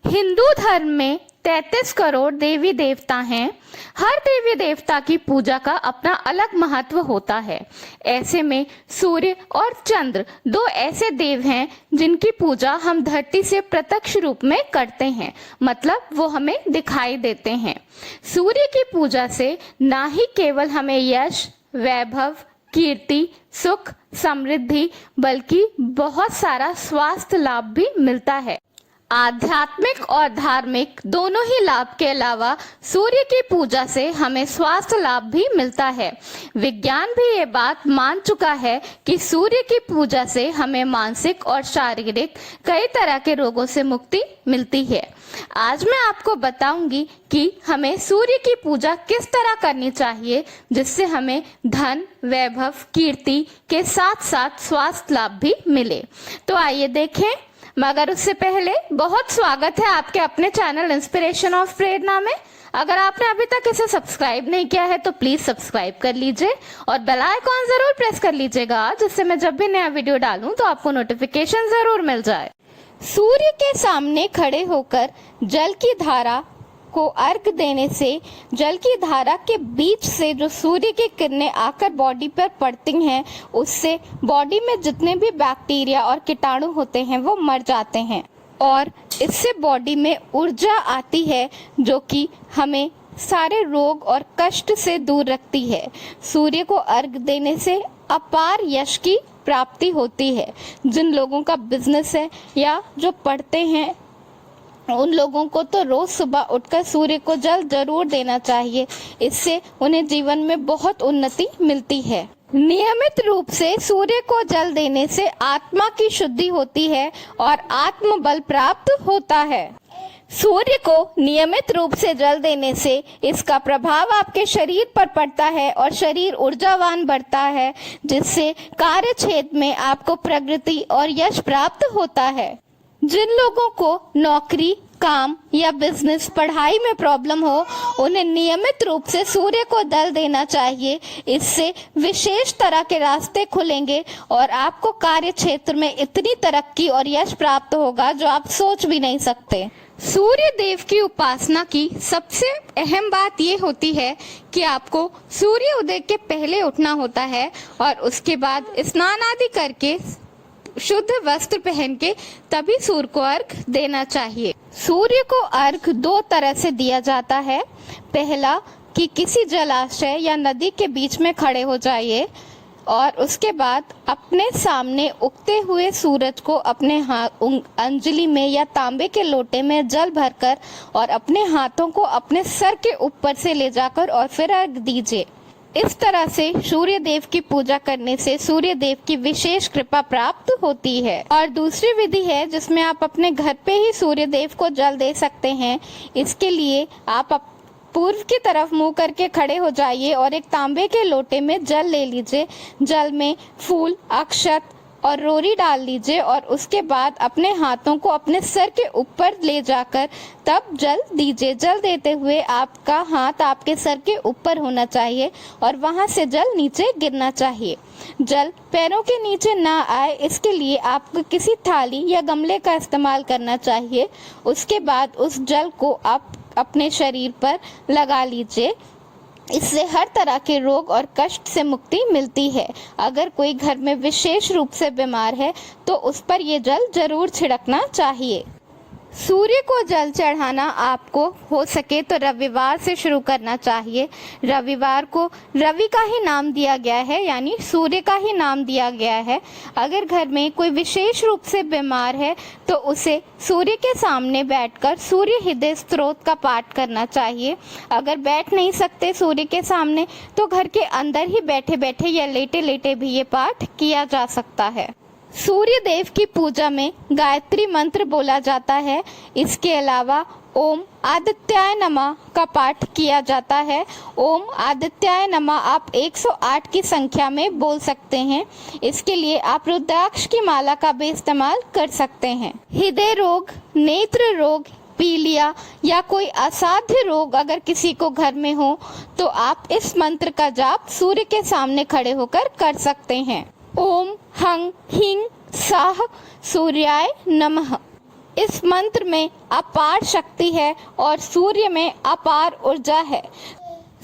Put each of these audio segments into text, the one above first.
हिंदू धर्म में 33 करोड़ देवी देवता हैं। हर देवी देवता की पूजा का अपना अलग महत्व होता है। ऐसे में सूर्य और चंद्र दो ऐसे देव हैं जिनकी पूजा हम धरती से प्रत्यक्ष रूप में करते हैं, मतलब वो हमें दिखाई देते हैं। सूर्य की पूजा से ना ही केवल हमें यश, वैभव, कीर्ति, सुख, समृद्धि बल्कि बहुत सारा स्वास्थ्य लाभ भी मिलता है। आध्यात्मिक और धार्मिक दोनों ही लाभ के अलावा सूर्य की पूजा से हमें स्वास्थ्य लाभ भी मिलता है। विज्ञान भी ये बात मान चुका है कि सूर्य की पूजा से हमें मानसिक और शारीरिक कई तरह के रोगों से मुक्ति मिलती है। आज मैं आपको बताऊंगी कि हमें सूर्य की पूजा किस तरह करनी चाहिए जिससे हमें धन, वैभव, कीर्ति के साथ साथ स्वास्थ्य लाभ भी मिले। तो आइए देखें। मगर उससे पहले बहुत स्वागत है आपके अपने चैनल इंस्पिरेशन ऑफ प्रेरणा में। अगर आपने अभी तक इसे सब्सक्राइब नहीं किया है तो प्लीज सब्सक्राइब कर लीजिए और बेल आइकॉन जरूर प्रेस कर लीजिएगा, जिससे मैं जब भी नया वीडियो डालूं तो आपको नोटिफिकेशन जरूर मिल जाए। सूर्य के सामने खड़े होकर जल की धारा को अर्घ देने से जल की धारा के बीच से जो सूर्य की किरणें आकर बॉडी पर पड़ती हैं, उससे बॉडी में जितने भी बैक्टीरिया और कीटाणु होते हैं वो मर जाते हैं और इससे बॉडी में ऊर्जा आती है जो कि हमें सारे रोग और कष्ट से दूर रखती है। सूर्य को अर्घ देने से अपार यश की प्राप्ति होती है। जिन लोगों का बिजनेस है या जो पढ़ते हैं उन लोगों को तो रोज सुबह उठकर सूर्य को जल जरूर देना चाहिए। इससे उन्हें जीवन में बहुत उन्नति मिलती है। नियमित रूप से सूर्य को जल देने से आत्मा की शुद्धि होती है और आत्मबल प्राप्त होता है। सूर्य को नियमित रूप से जल देने से इसका प्रभाव आपके शरीर पर पड़ता है और शरीर ऊर्जावान बढ़ता है, जिससे कार्य क्षेत्र में आपको प्रगति और यश प्राप्त होता है। जिन लोगों को नौकरी, काम या बिजनेस, पढ़ाई में प्रॉब्लम हो, उन्हें नियमित रूप से सूर्य को जल देना चाहिए। इससे विशेष तरह के रास्ते खुलेंगे और आपको कार्य क्षेत्र में इतनी तरक्की और यश प्राप्त होगा जो आप सोच भी नहीं सकते। सूर्य देव की उपासना की सबसे अहम बात ये होती है कि आपको सूर्य उदय के पहले उठना होता है और उसके बाद स्नान आदि करके शुद्ध वस्त्र पहन के तभी सूर्य को अर्घ देना चाहिए। सूर्य को अर्घ दो तरह से दिया जाता है। पहला कि किसी जलाशय या नदी के बीच में खड़े हो जाइए और उसके बाद अपने सामने उगते हुए सूरज को अपने अंजलि में या तांबे के लोटे में जल भरकर और अपने हाथों को अपने सर के ऊपर से ले जाकर और फिर अर्घ दीजिए। इस तरह से सूर्य देव की पूजा करने से सूर्य देव की विशेष कृपा प्राप्त होती है। और दूसरी विधि है जिसमें आप अपने घर पे ही सूर्य देव को जल दे सकते हैं। इसके लिए आप पूर्व की तरफ मुंह करके खड़े हो जाइए और एक तांबे के लोटे में जल ले लीजिए। जल में फूल, अक्षत और रोरी डाल लीजिए और उसके बाद अपने हाथों को अपने सर के ऊपर ले जाकर तब जल दीजिए। जल देते हुए आपका हाथ आपके सर के ऊपर होना चाहिए और वहां से जल नीचे गिरना चाहिए। जल पैरों के नीचे ना आए, इसके लिए आपको किसी थाली या गमले का इस्तेमाल करना चाहिए। उसके बाद उस जल को आप अपने शरीर पर लगा लीजिए। इससे हर तरह के रोग और कष्ट से मुक्ति मिलती है। अगर कोई घर में विशेष रूप से बीमार है तो उस पर ये जल जरूर छिड़कना चाहिए। सूर्य को जल चढ़ाना आपको हो सके तो रविवार से शुरू करना चाहिए। रविवार को रवि का ही नाम दिया गया है, यानी सूर्य का ही नाम दिया गया है। अगर घर में कोई विशेष रूप से बीमार है तो उसे सूर्य के सामने बैठकर सूर्य हृदय स्तोत्र का पाठ करना चाहिए। अगर बैठ नहीं सकते सूर्य के सामने तो घर के अंदर ही बैठे बैठे या लेटे लेटे भी ये पाठ किया जा सकता है। सूर्य देव की पूजा में गायत्री मंत्र बोला जाता है। इसके अलावा ओम आदित्याय नमः का पाठ किया जाता है। ओम आदित्याय नमः आप 108 की संख्या में बोल सकते हैं। इसके लिए आप रुद्राक्ष की माला का भी इस्तेमाल कर सकते हैं। हृदय रोग, नेत्र रोग, पीलिया या कोई असाध्य रोग अगर किसी को घर में हो तो आप इस मंत्र का जाप सूर्य के सामने खड़े होकर कर सकते हैं। ओम हं हिं साह सूर्याय नमः। इस मंत्र में अपार शक्ति है और सूर्य में अपार ऊर्जा है।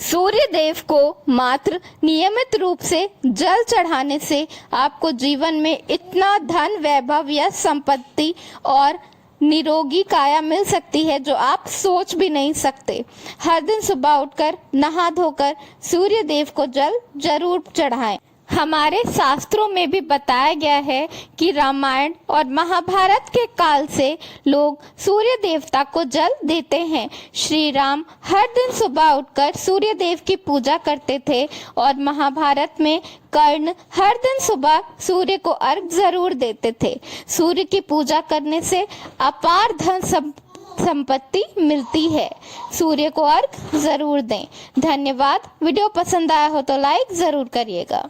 सूर्य देव को मात्र नियमित रूप से जल चढ़ाने से आपको जीवन में इतना धन, वैभव या संपत्ति और निरोगी काया मिल सकती है जो आप सोच भी नहीं सकते। हर दिन सुबह उठकर नहा धोकर सूर्य देव को जल जरूर चढ़ाएं। हमारे शास्त्रों में भी बताया गया है कि रामायण और महाभारत के काल से लोग सूर्य देवता को जल देते हैं। श्री राम हर दिन सुबह उठकर सूर्य देव की पूजा करते थे और महाभारत में कर्ण हर दिन सुबह सूर्य को अर्घ जरूर देते थे। सूर्य की पूजा करने से अपार धन संपत्ति मिलती है। सूर्य को अर्घ जरूर दें। धन्यवाद। वीडियो पसंद आया हो तो लाइक जरूर करिएगा।